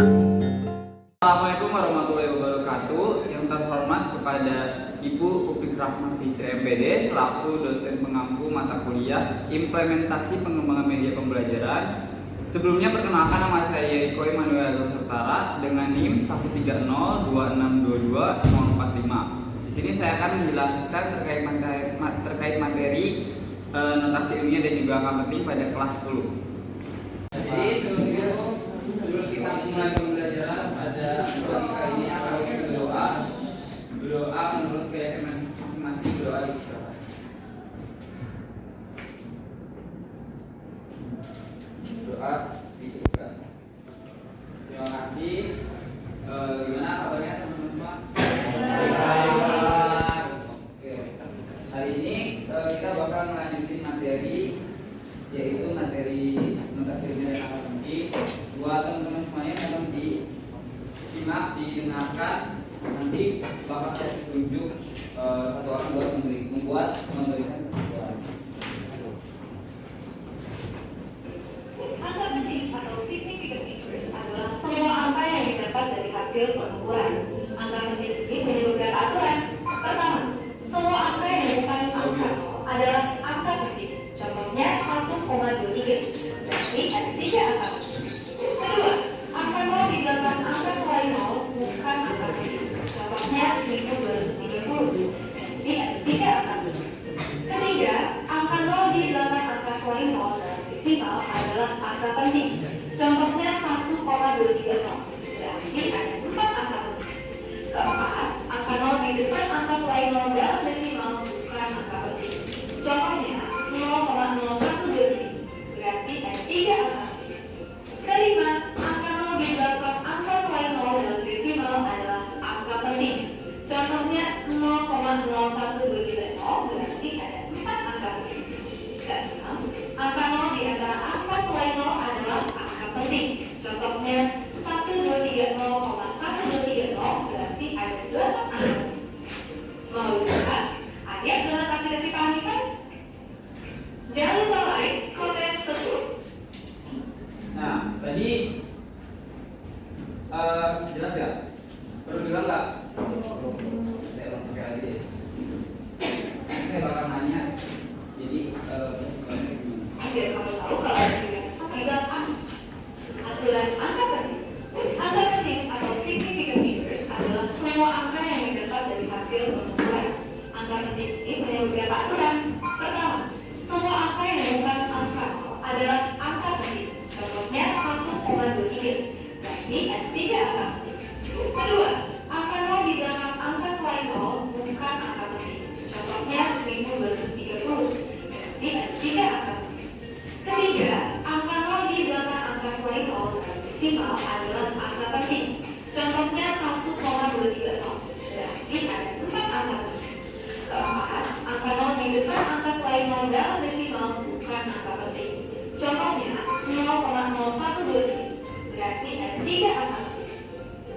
Assalamualaikum warahmatullahi wabarakatuh. Yang terhormat kepada Ibu Upik Rahma Fitri MPD selaku dosen pengampu mata kuliah Implementasi Pengembangan Media Pembelajaran. Sebelumnya perkenalkan, nama saya Yeriko Emanuel Sertara dengan NIM 130262245. Di sini saya akan menjelaskan terkait materi notasi ilmiah dan juga angka penting pada kelas 10. Jadi sebelum kita mulai pembelajaran, ada logika ini akan kita berdoa menurut keyakinan masing-masing. Berdoa ditujukan. Terima kasih. Gimana kabarnya teman-teman semua? Oke. Hari ini kita bakal melanjutin materi, yaitu materi notasi ilmiah dan angka penting. Buat teman-teman semuanya mohon disimak, didengarkan. Nanti bakal saya tunjuk satu orang buat memberikan kesimpulan. Angka penting atau significant figures adalah semua angka yang didapat dari hasil pengukuran. Angka penting ini punya beberapa aturan. Pertama, semua angka yang bukan angka adalah angka penting. Contohnya 1,23. Berarti ada 3 angka penting. Kedua, angka 0 di belakang angka selain 0 bukan angka penting. Contohnya 1230. Berarti ada 3 angka penting. Ketiga, angka 0 di belakang angka selain 0 dalam desimal adalah angka penting. Contohnya 1,230. Berarti ada 4 angka penting. Keempat, angka 0 di depan angka selain 0 dalam desimal bukan angka penting. Contohnya 0,0123. Berarti ada 3 angka penting. Kelima, angka 0 di belakang angka selain 0 dalam desimal adalah angka penting. Contohnya 0,0123. Berarti ada 4 angka penting. Keenam, angka 0 di antara angka selain 0 adalah angka penting. Contohnya 1230,1230. Berarti ada 8 angka penting. Mau lihat? Adik dalam aplikasi pahami kan? Jangan lupa like, komen, subscribe. Nah, tadi jelas nggak? Perlu bilang nggak? Saya ulang sekali lagi. Saya bakal nanya. Jadi Biar kamu tahu kalau ada aturan angka penting. Angka penting atau significant figures adalah semua angka yang didapat dari hasil pengukuran. Angka penting ini punya beberapa aturan. Pertama, semua angka yang bukan angka adalah angka penting. Contohnya 1,23. Berarti ada 3 angka penting. Kedua, angka 0 di belakang angka selain 0 bukan angka penting. Contohnya 1230. Berarti ada 3 angka penting. Ketiga, angka 0 di belakang angka selain 0 dalam desimal adalah angka penting. Contohnya 1,230. Berarti ada 4 angka penting. Keempat, angka 0 di depan angka selain 0 dalam desimal bukan angka penting. Contohnya 0,0123. Berarti ada 3 angka penting.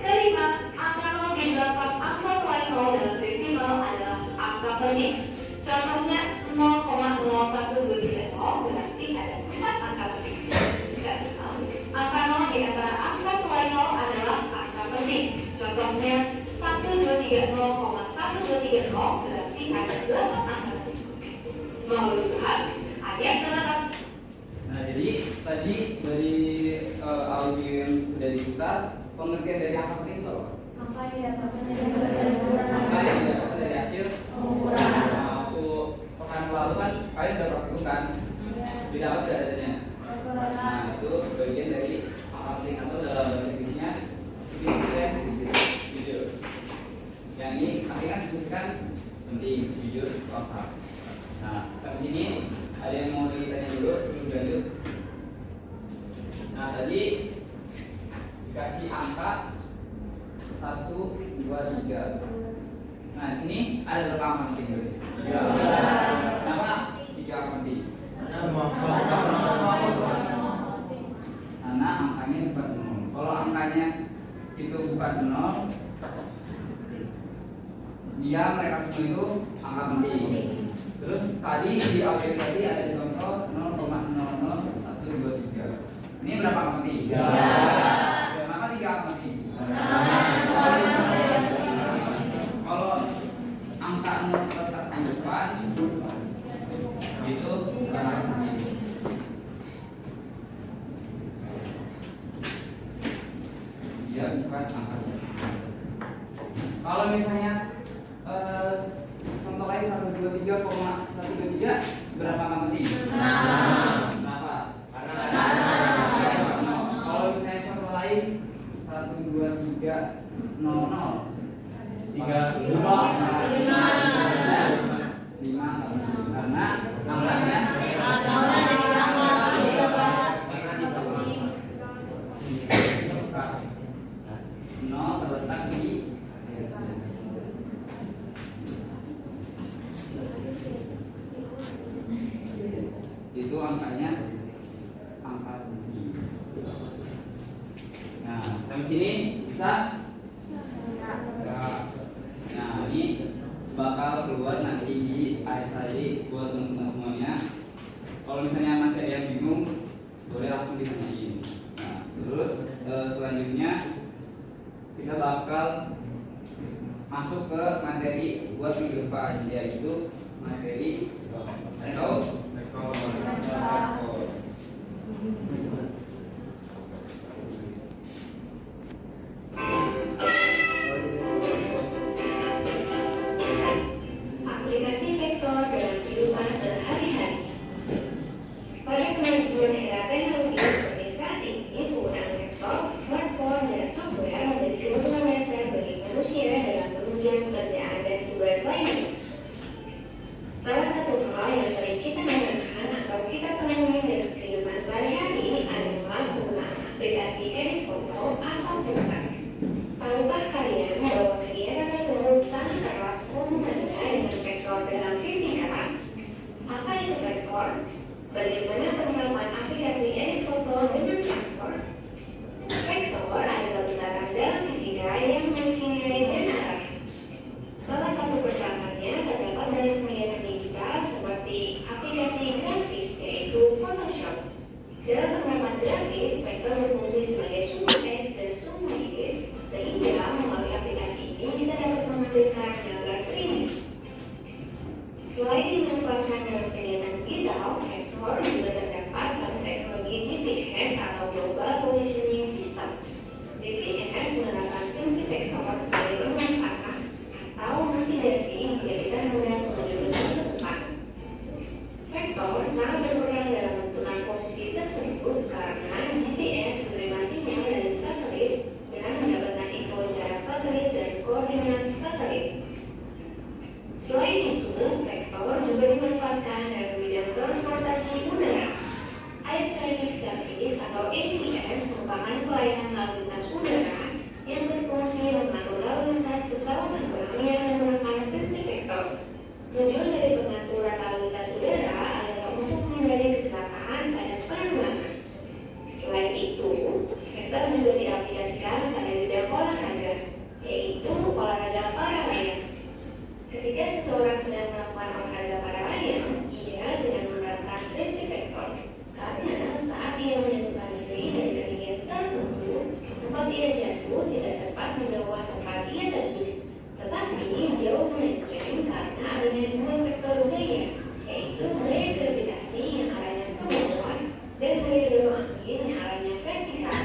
Kelima, angka 0 di belakang angka selain 0 dalam desimal adalah angka penting. Contohnya 0,0123. Berarti ada 4 angka penting. Keenam, angka 0 di antara angka selain 0 adalah angka penting. Contohnya 1230,1230. Berarti ada 8 angka penting. Mau lihat? Adik terletak. Nah, jadi tadi dari audio yang sudah diputar, pengertian dari angka penting itu apa? Angka yang didapatkan dari Angka yang didapatkan dari hasil pengukuran. Waktu pekan lalu kan kalian udah praktikum kan? Tidak ada adanya. Nah, itu bagian dari angka penting atau dalam bahasa Inggrisnya significant figure. Yang ini artinya signifikan penting, jujur, apa? Nah, sampai sini ada yang mau ditanya dulu sebelum lanjut? Nah, tadi dikasih angka 1, 2, 3. Nah, sini ada berapa angka penting berarti? Kenapa 3 angka penting? Karena angkanya bukan 0. Kalau angkanya itu bukan 0, dia mereka semua itu angka penting. Terus tadi di audio tadi ada contoh 0,00123. Ini berapa angka penting? 3. Kenapa 3 angka bukan angka. Kalau misalnya contoh lain 123,123 berapa nanti? Kenapa? Karena kalau misalnya contoh lain 12300 karena angkanya nol terletak di itu angkanya angka tinggi. Nah, sampai sini bisa? Nah, ini bakal keluar nanti di ASI buat teman-teman semuanya. Kalau misalnya masih ada yang bingung, boleh langsung diuji. Nah, terus selanjutnya kita bakal masuk ke materi buat minggu depan, yaitu materi rekor. Aplikasi vektor dalam kehidupan sehari-hari. Pada kemajuan era teknologi seperti saat ini, penggunaan laptop, smartphone, dan software menjadi kebutuhan dasar bagi manusia dalam menunjang pekerjaan dan tugas lainnya. Salah satu hal yang sering kita gunakan atau kita temui dalam kehidupan sehari-hari adalah penggunaan aplikasi edit foto atau vektor. Tahukah kalian bahwa kegiatan tersebut sangat erat hubungannya dengan vektor dalam fisika? Apa itu vektor? Bagaimana penerapan aplikasi edit foto dengan vektor? Vektor adalah besaran dalam fisika yang memiliki nilai dan arah. Salah satu persyaratannya terdapat dalam kegiatan digital seperti aplikasi grafis, yaitu Photoshop. Dalam penerapan grafis, vektor berfungsi sebagai sumber teks dan sumber ide, sehingga melalui aplikasi ini kita dapat menghasilkan gambar 3D. Selain dimanfaatkan dalam kegiatan digital, vektor juga terdapat dalam teknologi GPS atau Global Positioning System. GPS menerapkan prinsip vektor sebagai pemanfaatan atau navigasi jika kita hendak menuju ke suatu tempat. Vektor sangat berperan dalam menentukan posisi tersebut karena GPS menerima sinyal dari satelit dengan mendapatkan info jarak satelit dan koordinat satelit. Selain itu, vektor juga dimanfaatkan dalam bidang transportasi udara. Air Traffic Service atau ATS merupakan pelayanan lalu lintas udara yang berfungsi mengatur lalu lintas pesawat terbang yang menggunakan prinsip vektor. Tujuan dari pengaturan lalu lintas udara adalah untuk menghindari kecelakaan pada penerbangan. Selain itu, vektor juga diaplikasikan pada bidang olahraga, yaitu olahraga paralayang. Ketika seseorang sedang melakukan olahraga paralayang, ia sedang menerapkan prinsip vektor. Karena saat ia menjatuhkan diri dari ketinggian tertentu, tempat ia jatuh tidak tepat di bawah tempat ia terjun, tetapi jauh melenceng karena adanya dua vektor gaya, yaitu gaya gravitasi yang arahnya ke bawah dan gaya dorong angin yang arahnya vertikal.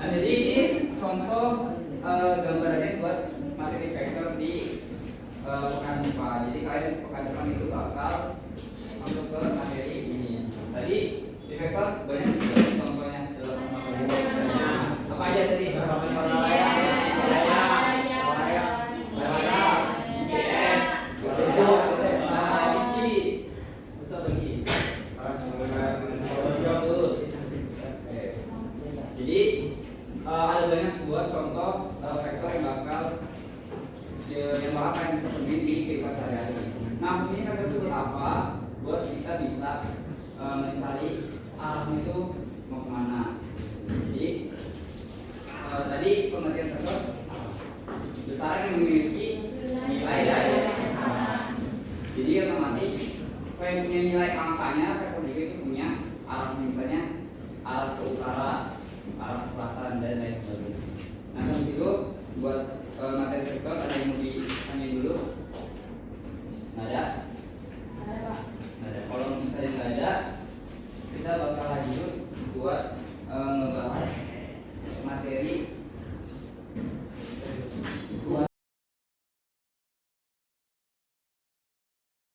Nah, jadi ini contoh gambarannya buat materi vektor di pekan depan. Jadi kalian pekan depan itu bakal masuk ke materi ini. Tadi di vektor banyak juga contohnya dalam materi. Apa aja tadi? Jadi ada banyak buat contoh vektor yang bakal kalian bisa temui di kehidupan sehari-hari. Nah, fungsinya vektor itu buat apa? Buat kita bisa mencari arahnya itu mau kemana. Jadi tadi pengertian vektor besaran yang memiliki nilai dari arah. Jadi otomatis selain punya nilai angkanya, vektor juga itu punya arah, misalnya arah ke utara, arah ke selatan dan lain sebagainya. Nah, itu buat materi vektor